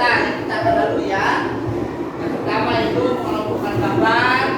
Kita akan lalu ya. Yang pertama itu mengelompokkan gambar,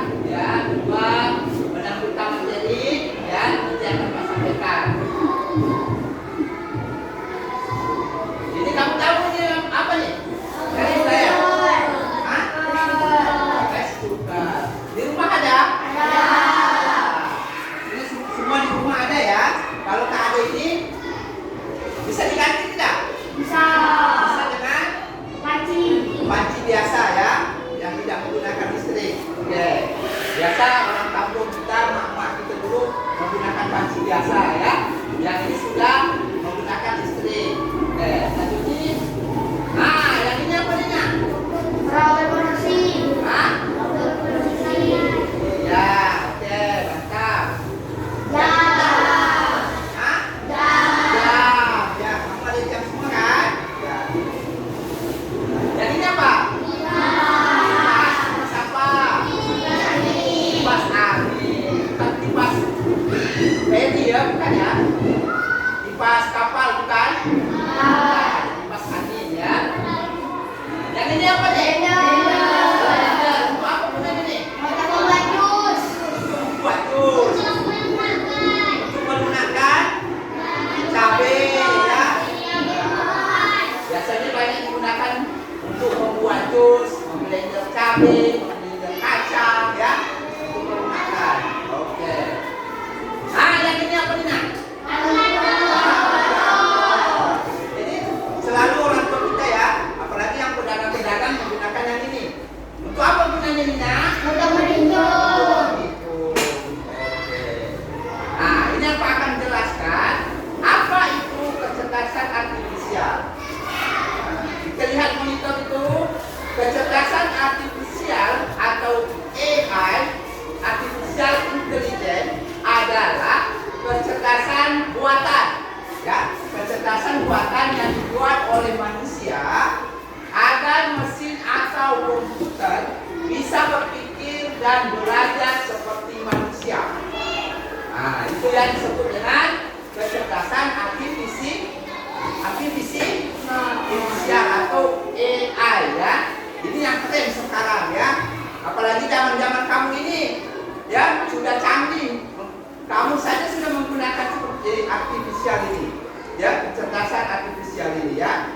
jus, memblender cabai, memblender kacang, ya, untuk menggunakan. Oke. Nah, yang ini apa nih, Nak? Jadi selalu orang tua kita ya, apalagi yang pedagang-pedagang menggunakan yang ini. Untuk apa gunanya ini, Nak? Untuk menghitung. Nah, ini aku akan jelaskan apa itu kecerdasan artifisial. Kita lihat monitor itu, kecerdasan artifisial atau AI, artificial intelligence, adalah kecerdasan buatan, ya, kecerdasan buatan yang dibuat oleh manusia agar mesin atau komputer bisa berpikir dan belajar seperti manusia. Nah, itu yang disebut dengan kecerdasan artifisial atau AI, ya. Ini yang keren sekarang, ya. Apalagi zaman-zaman kamu ini, ya, sudah canggih. Kamu saja sudah menggunakan seperti artifisial ini, ya, kecerdasan artifisial ini, ya.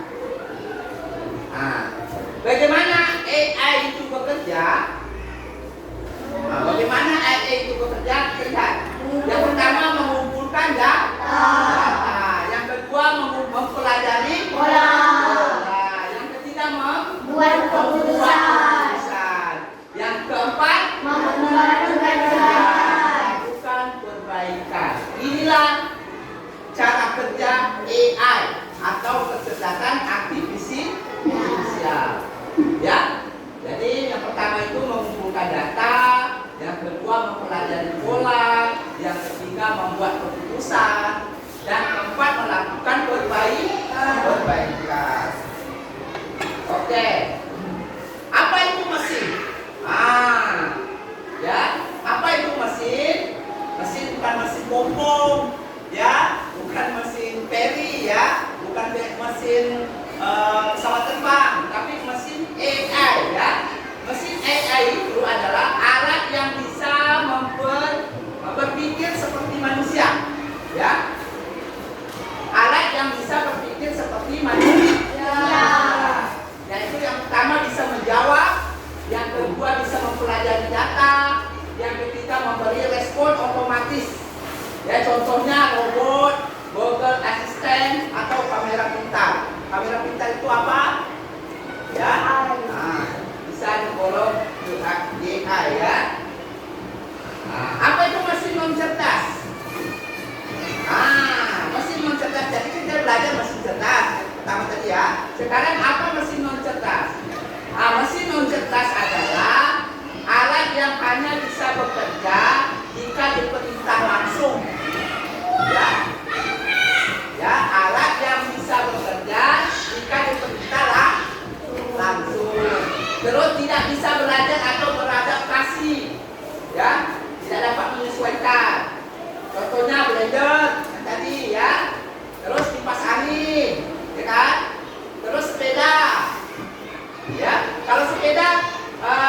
Nah, bagaimana AI itu bekerja? Nah, bagaimana AI itu bekerja? Lihat. Yang pertama mengumpulkan data. Yang kedua mempelajari pola. Yang ketiga membuat keputusan. Yang keempat melakukan perbaikan. Inilah cara kerja AI atau kecerdasan artifisial. Ya. Jadi yang pertama itu mengumpulkan data, yang kedua mempelajari pola, yang ketiga membuat keputusan, dan keempat melakukan perbaikan. Oke. Apa itu mesin? Ya, apa itu mesin? Mesin bukan mesin pompom, ya, bukan mesin peri, ya, bukan mesin pesawat terbang, tapi mesin AI, ya. Mesin AI itu adalah alat yang bisa berpikir seperti manusia, ya. Alat yang bisa berpikir seperti manusia. Yaitu yang pertama bisa menjawab, yang kedua bisa mempelajari data, yang ketiga memberi respon otomatis. Ya, contohnya robot, Google Assistant, atau kamera pintar. Kamera pintar itu apa? Ya, bisa digolong AI, ya. Apa itu mesin non cerdas? Mesin non cerdas. Jadi kita belajar mesin cerdas pertama tadi, ya. Sekarang apa mesin non cerdas? Mesin non cerdas adalah alat yang hanya bisa bekerja jika diperintah langsung. Ya, alat yang bisa bekerja jika diperintah langsung. Terus tidak bisa belajar atau beradaptasi, ya, tidak dapat menyesuaikan. Contohnya blender yang tadi, ya. Terus kipas angin, ya kan? Terus sepeda, ya. Kalau sepeda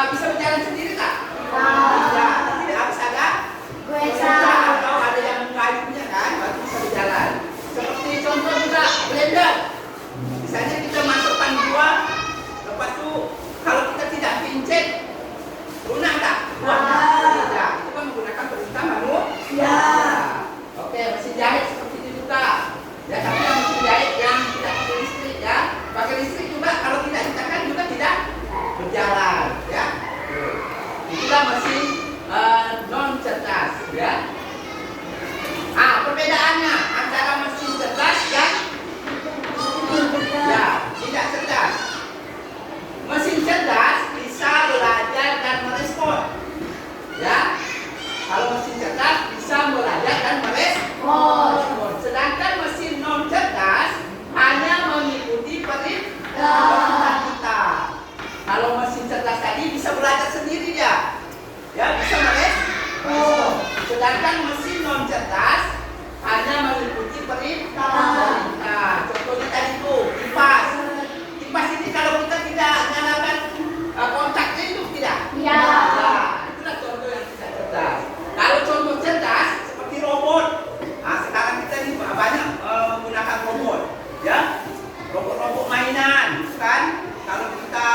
bisa berjalan sendiri tak? Tidak, tidak harus ada atau ada yang mengayuhnya, kan, baru bisa berjalan. Seperti contoh juga blender. Misalnya kita masukkan buah, lepas itu kalau kita tidak pincet, lunak tak? Tidak. Itu kan menggunakan perintah manusia. Oke, mesin jahit seperti itu juga. Ya, tapi yang mesin jahit yang tidak pakai listrik, ya. Pakai listrik juga kalau tidak ditekan juga tidak berjalan, ya. Itulah mesin non cerdas, ya. Perbedaannya antara mesin cerdas dan tidak cerdas. Mesin cerdas bisa belajar dan merespon, ya. Kalau mesin cerdas bisa belajar dan merespon. Sedangkan mesin non cerdas hanya mengikuti perintah kita. Kalau mesin cerdas tadi bisa belajar sendiri, ya, bisa merespon. Sedangkan mesin non cerdas hanya mengikuti perintah. Contohnya tadi itu kipas. Kipas ini kalau kita tidak nyalakan kontaknya itu tidak. Itulah contoh yang tidak cerdas. Kalau contoh cerdas seperti robot. Sekarang kita ini banyak menggunakan robot, ya. Robot-robot mainan, kan? Kalau kita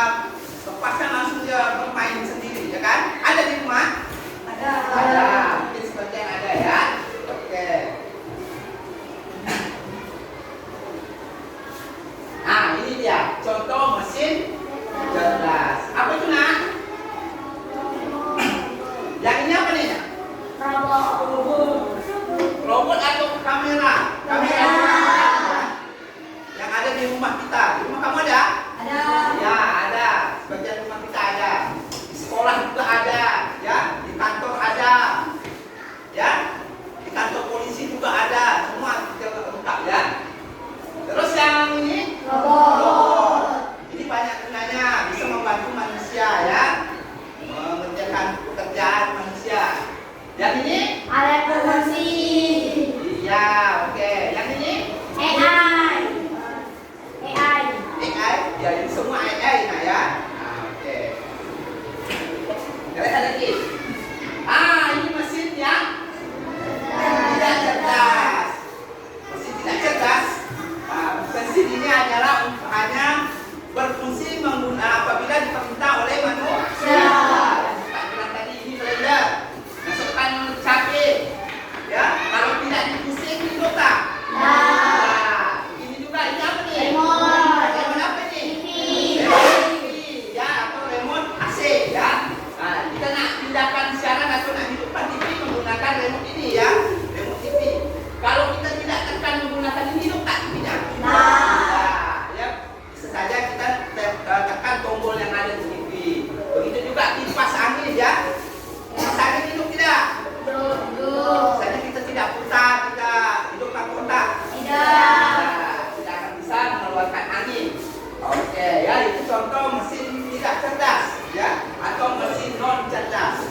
Oke, ya itu contoh mesin tidak cerdas, ya, atau mesin non cerdas.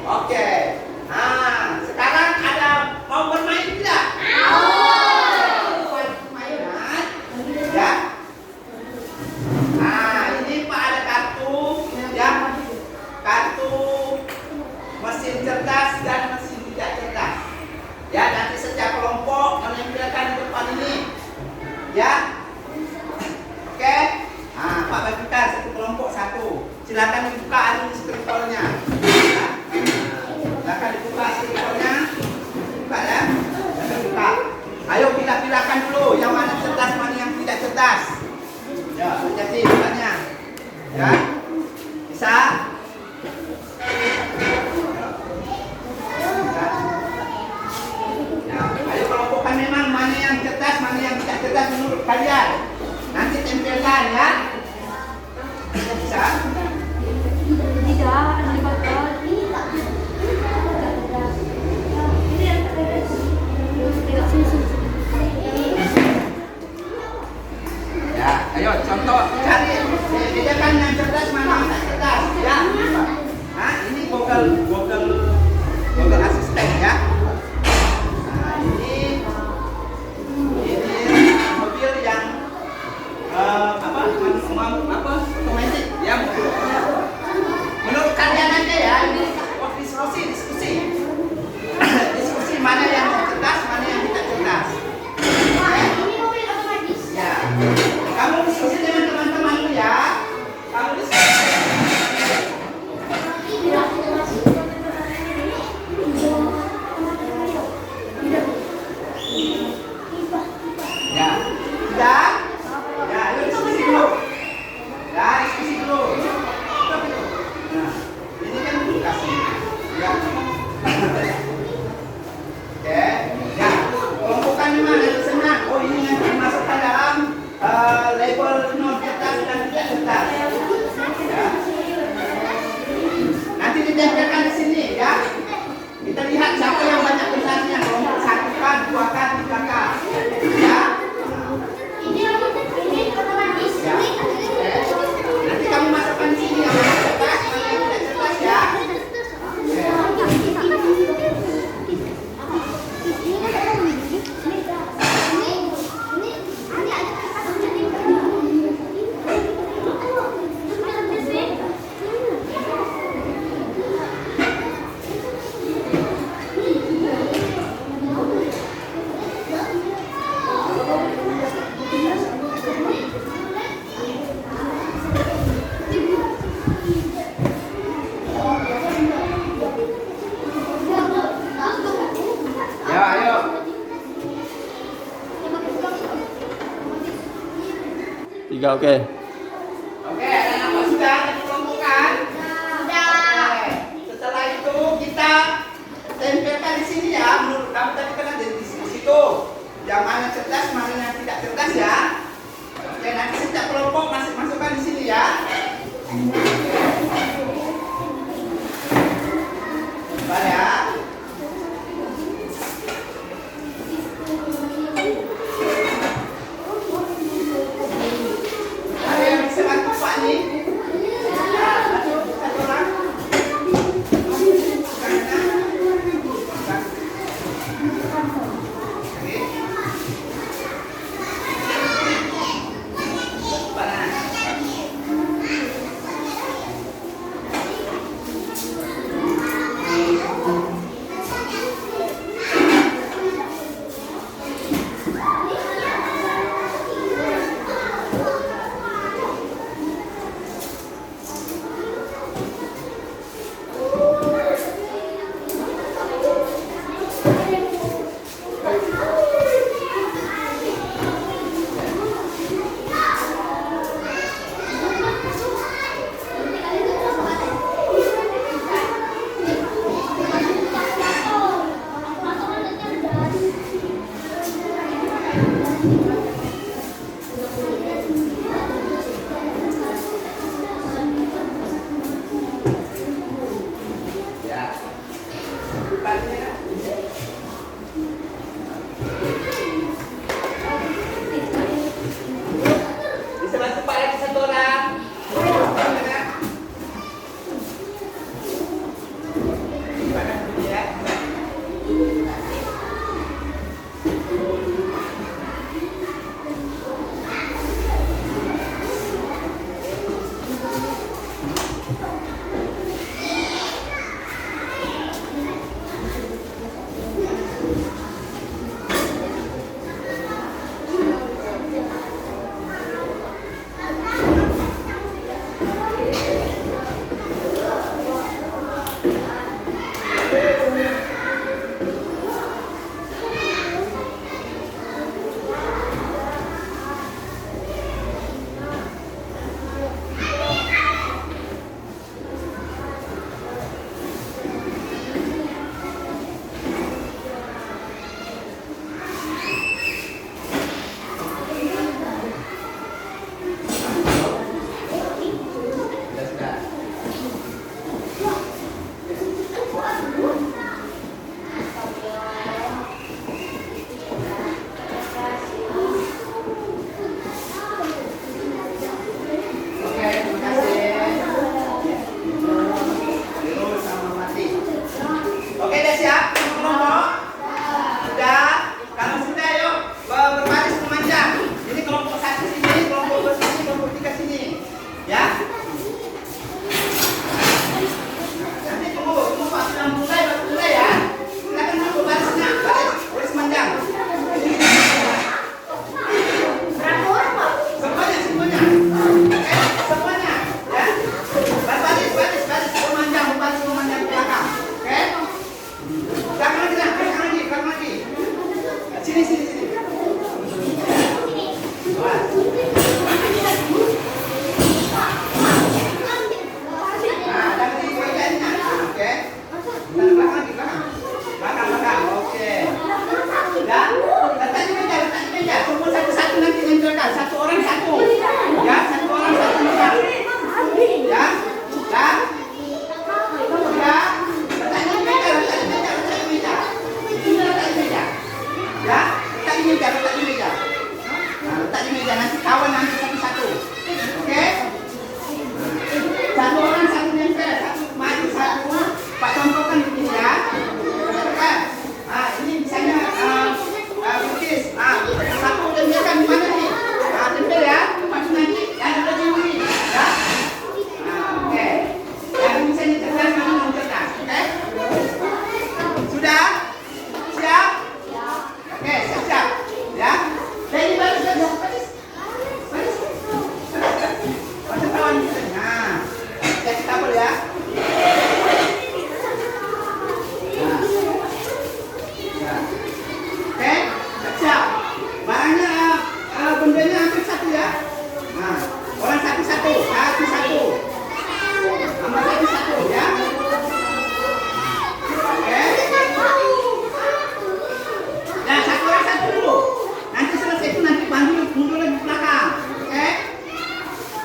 Oke. Nah, sekarang ada mau bermain tidak? Mainan, ya. Nah, ini Pak ada kartu, ya, kartu mesin cerdas dan mesin tidak cerdas. Ya, nanti setiap kelompok menampilkan di depan ini, ya. Oke. Nah, Pak bagikan satu kelompok satu. Silakan dibuka anu skriptornya. Ya. Silakan dibuka skriptornya. Buka ya. Silakan buka. Ayo pilih-pilihkan dulu yang mana cerdas, mana yang tidak cerdas. Ya, hati-hati bukanya. Ya. Bisa? Ya. Ayo kelompokkan memang mana yang cerdas, mana yang tidak cerdas menurut kalian. Nanti tempelkan ya. Bisa? Tidak, ada bakal. Ini tak. Ini yang tidak susu. Ya, ayo contoh cari bedakan yang cerdas mana yang tidak cerdas ya. Nah, ini Google asisten ya. Nah, ini mobil yang otomatis ya. Menurut kalian aja ya, ini diskusi diskusi mana yang cerdas, mana yang tidak cerdas. Ini mobil otomatis. Ya, kamu diskusi dengan teman-temanmu ya. Kamu diskusi. Ya, sudah. Ya, ayo diskusi dulu. Ya, diskusi dulu. Nah, ini kan kasih. Ya. Oke. Ya, kelompokkan mana senang. Oh, ini nanti dimasukkan dalam label non cerdas dan tidak cerdas. Ya. Nanti ditempelkan di sini ya. Kita lihat siapa yang banyak besarnya. Kelompok 1K, 2K, 3K. Ya. Ini otomatis. Ya. Oke. Nanti kamu masukkan di sini yang mana cerdas, mana yang tidak cerdas ya. Ya, ayo. Tiga, oke. Oke, ada nama sudah dikelompokkan? Oke. Setelah itu kita tempelkan di sini ya. Menurut kamu tadi kan ada di situ. Yang mana cerdas, mana yang tidak cerdas ya. Oke, nanti setiap kelompok masukkan di sini ya. Coba ya. Ada yang bisa bantu Pak nih? Maju, satu orang. Oke. Panas.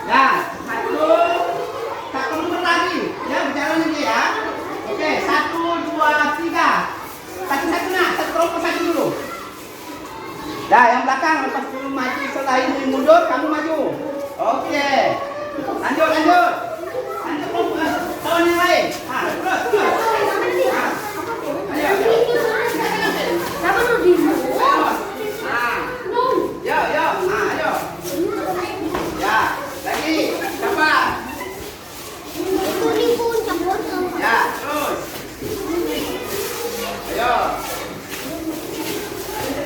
Ya, satu nomor lagi. Ya, berjalan aja ya. Oke, 1, 2, 3. Satu-satu nak, satu kelompok satu dulu. Dah, yang belakang lepas dulu maju, setelah ini mundur, kamu maju. Oke. Lanjut. Lanjut kelompok kawan yang lain. Terus. Ayo. Siapa Nurdin? Yo. Ayo. Ya, lagi. Siapa? Ya, terus. Ayo.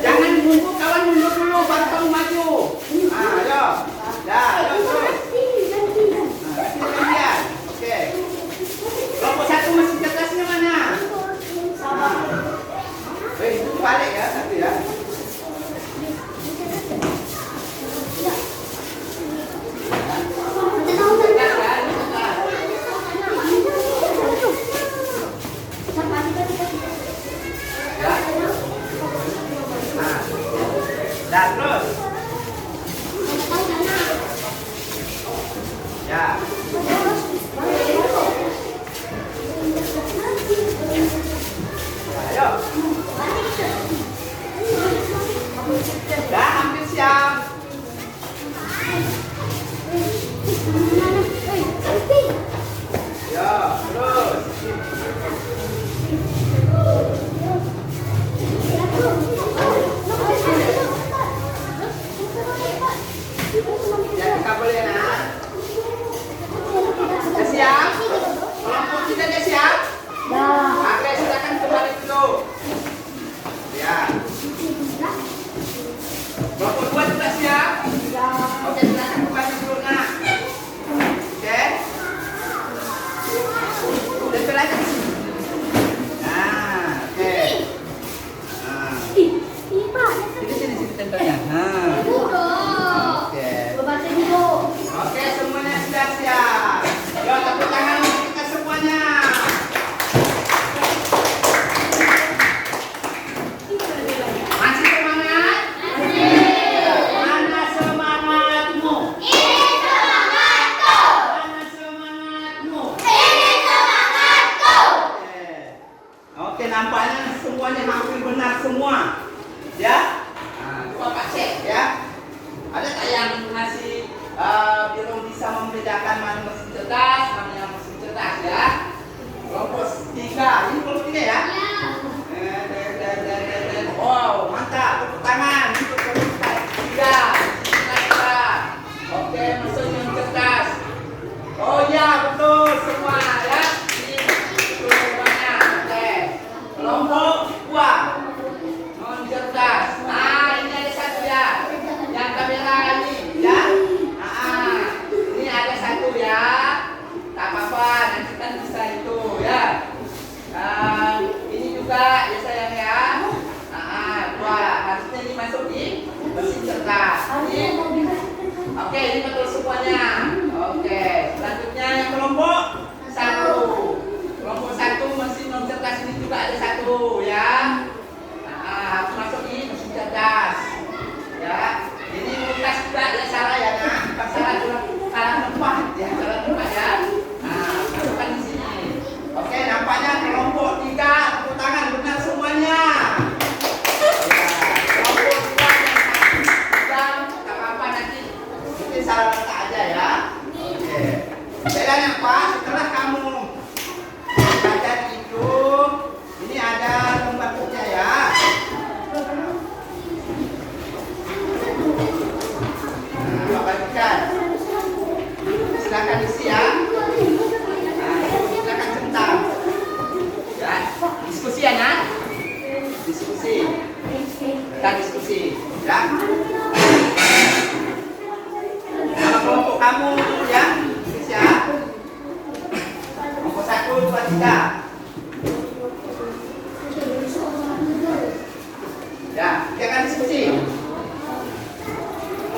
Jangan nunggu kawan mundur dulu baru kamu maju. Ayo. Ya, ayo terus. Gantian. Oke. Kelompok satu masih certasnya mana? Itu balik ya, satu ya. Dah terus. Ya. Ayo. Dah hampir siap. Ya, terus. Jadi kabel ya nak. Sudah siap? Kelompok kita sudah siap? Oke, silakan kembali dulu. Ya. Kelompok 2 sudah siap? Oke, silakan kembali dulu nak. Oke. Tempel aja di sini. Nah, oke. Nah. Sini tempelnya. Nah. Oke, semuanya sudah siap. Yo, tepuk tangan untuk kita semuanya. Masih semangat? Mana semangatmu? Mana semangatmu? Oke, nampaknya semuanya hampir benar semua. Ya? Nah, coba Pak cek ya. Ada tak yang masih belum bisa membedakan mana mesin cerdas, mana yang mesin cerdas ya? Kelompok 3, ini kelompok 3 ya? Wow, mantap, tepuk tangan untuk kelompok 3. Oke, mesin yang cerdas. Oh ya, betul semua ya. Ini betul semuanya. Oke, kelompok 2 non cerdas. Nah, ini ada satu ya. Yang kamera ini ya. Ini ada satu ya. Tak apa-apa, nanti kan bisa itu ya. Ini juga ya sayang ya. Dua, harusnya ini masuk di mesin cerdas. Oke, ini betul semuanya. Oke, selanjutnya yang kelompok 1. Kelompok 1 mesin non cerdas ini juga ada satu ya. Harus masuk di mesin cerdas. Ya, ini mutas juga ya salah ya nak. Bukan salah tempat ya, salah tempat ya. Masukkan di sini. Oke, nampaknya kelompok 3 tepuk tangan benar semuanya. Salah letak aja ya. Oke. Bedanya apa? Setelah kamu belajar itu, ini ada lembar putihnya ya. Nah, bagikan. Silakan isi ya. Silakan centang. Ya, diskusi ya nak. Diskusi. Kita diskusi. Ya. Kelompok kamu ya, siap. Kelompok 1, 2, 3. Ya, kita akan diskusi.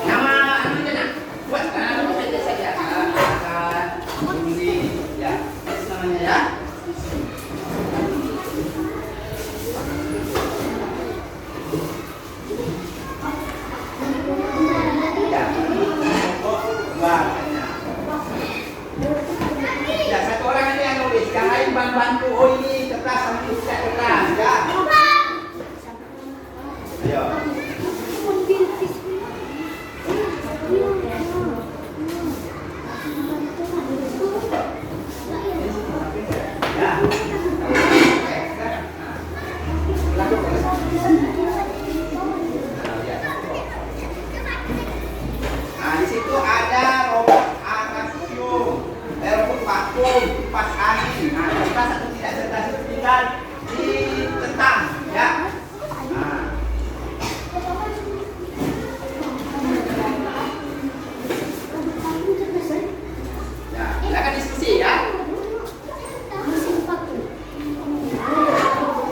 Nama anunya nak, buat nama pendek saja. Ini ya, itu namanya ya. Ya, kelompok 2. Ya, satu orang aja yang nulis, yang lain bantu. Oh ini cerdas sama ini tidak cerdas, ya. Ayo. Nah, di situ ada robot Arasium, robot vakum, kipas angin. Nah, cerdas atau tidak cerdas itu tinggal ditentang, ya. Nah. Ya, silakan diskusi ya.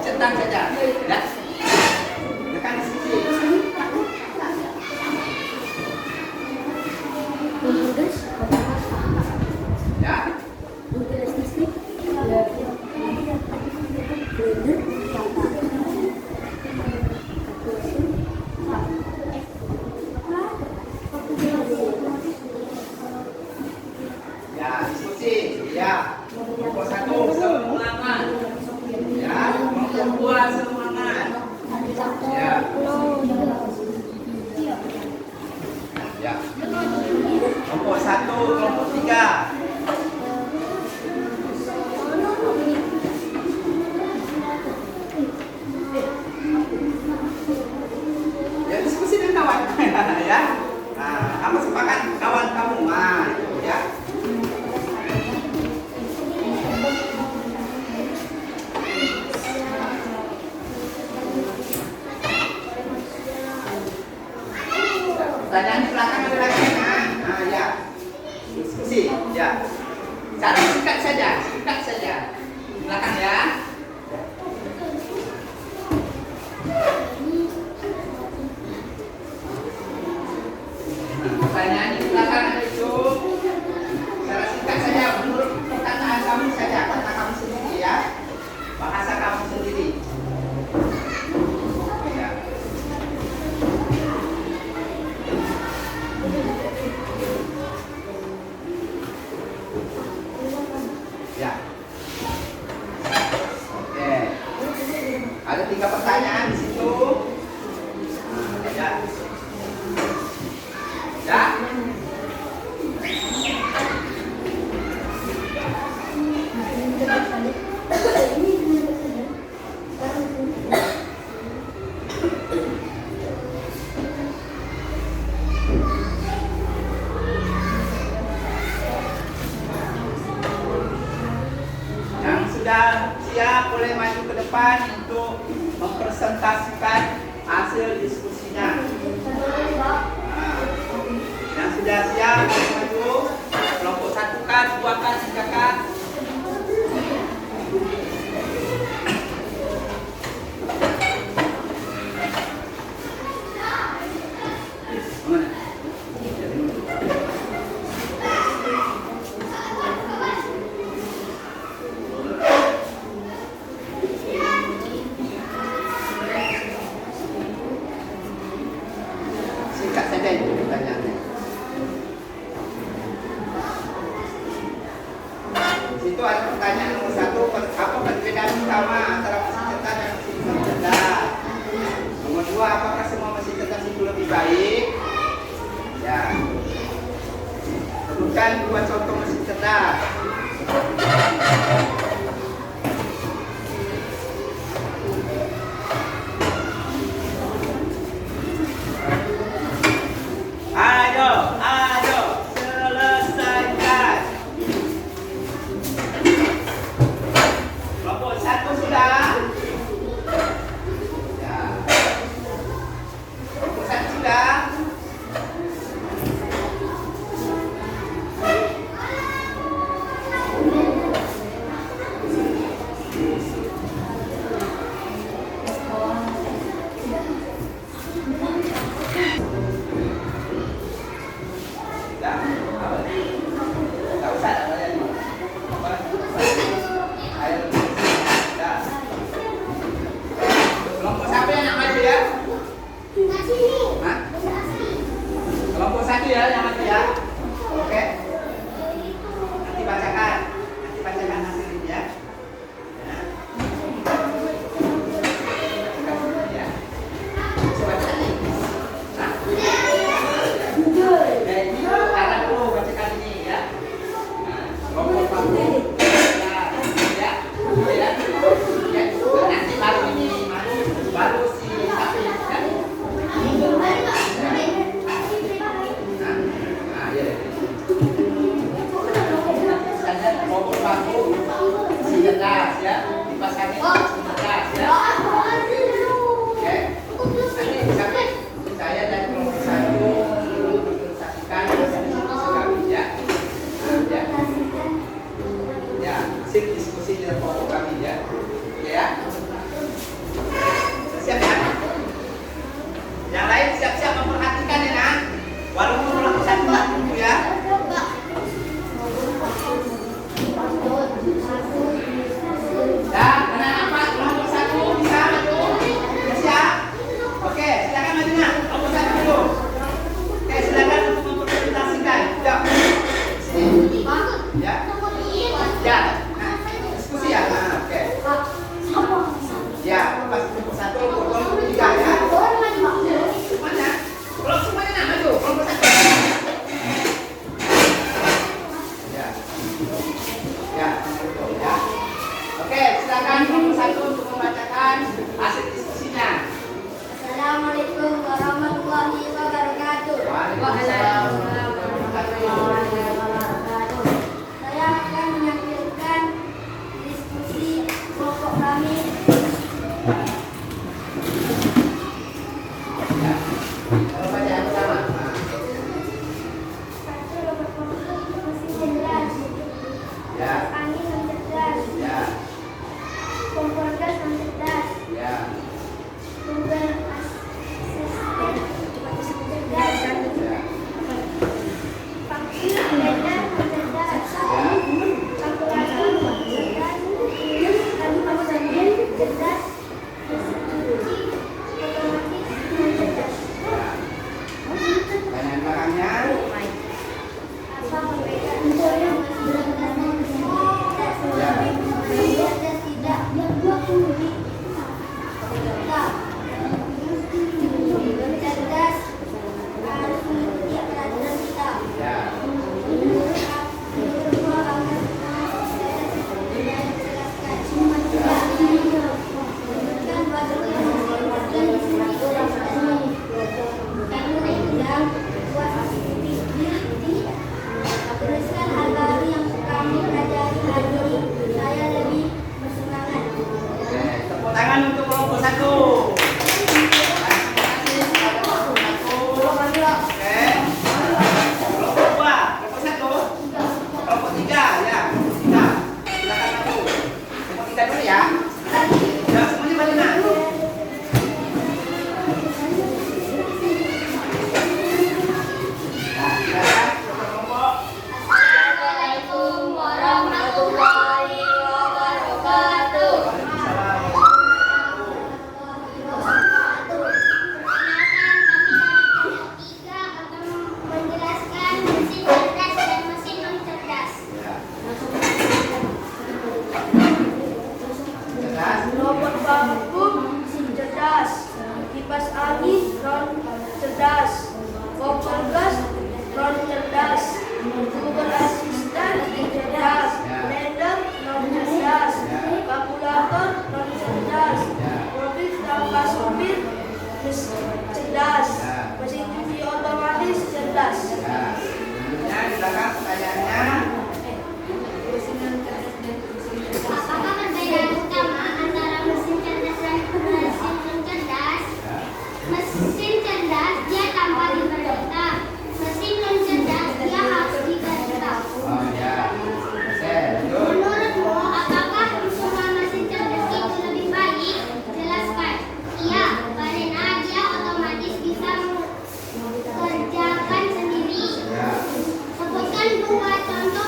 Centang saja, ya. Silakan diskusi. Ya. Ya, diskusi. Ya. Kelompok 1 semangat. Ya, kelompok 2 semangat. Ya. Ya. Kelompok 1, kelompok 3. Ya, diskusi dengan kawan. Ya. Nah, apa sepakat kawan kamu? Nah, itu ya. Pertanyaan di belakang ada lagi. Nah, ya. Diskusi, ya. Cara singkat saja, singkat saja. Di belakang ya. Nah, pertanyaan di belakang itu secara singkat saja menurut perkataan kamu saja, kata kamu sendiri ya. Bahasa kamu sendiri. Ya. Ya. Oke. Ada 3 pertanyaan di situ. Nah, ya. Ya. Yang sudah siap boleh maju ke depan untuk mempresentasikan hasil diskusinya. Nah, yang sudah siap boleh maju. Kelompok 1 kan, 2 kan, 3 kan. Singkat saja itu pertanyaannya. Di situ ada pertanyaan nomor 1, apa perbedaan utama antara mesin cetak dan mesin cerdas? Nomor 2, apakah semua mesin cetak itu lebih baik? Ya. Sebutkan 2 contoh mesin cetak. Ayo, selesaikan. Kelompok 1 sudah. Ya. Kelompok 1 sudah.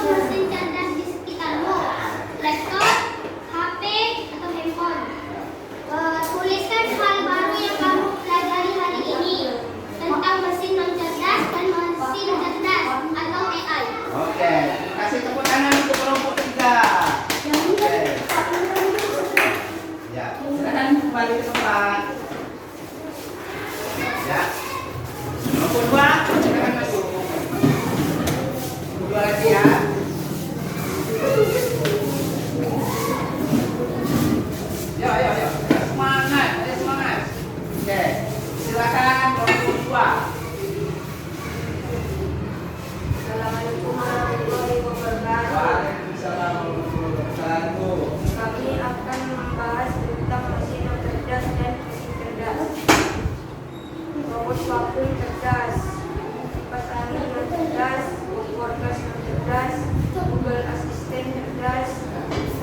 mesin cerdas di sekitarmu? Laptop, HP, atau handphone? Tuliskan hal baru yang kamu pelajari hari ini tentang mesin non cerdas dan mesin cerdas atau AI. Oke, kasih tepuk tangan untuk kelompok 3. Oke. Ya, silakan kembali ke tempat. Ya. Kelompok 2, silakan masuk. Dua lagi ya. Ayo. Semangat, ayo semangat. Oke, silakan kelompok 2. Assalamualaikum warahmatullahi wabarakatuh. Waalaikumsalam warahmatullahi wabarakatuh. Kami akan membahas tentang mesin non cerdas dan mesin cerdas. Robot vakum cerdas, kipas angin non cerdas, forecast non cerdas, Google Assistant cerdas,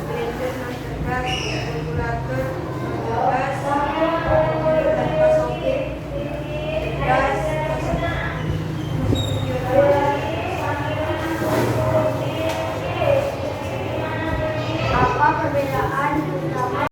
blender non cerdas, regulator non cerdas, komputer tanpa soket cerdas, mesin video. Apa perbedaan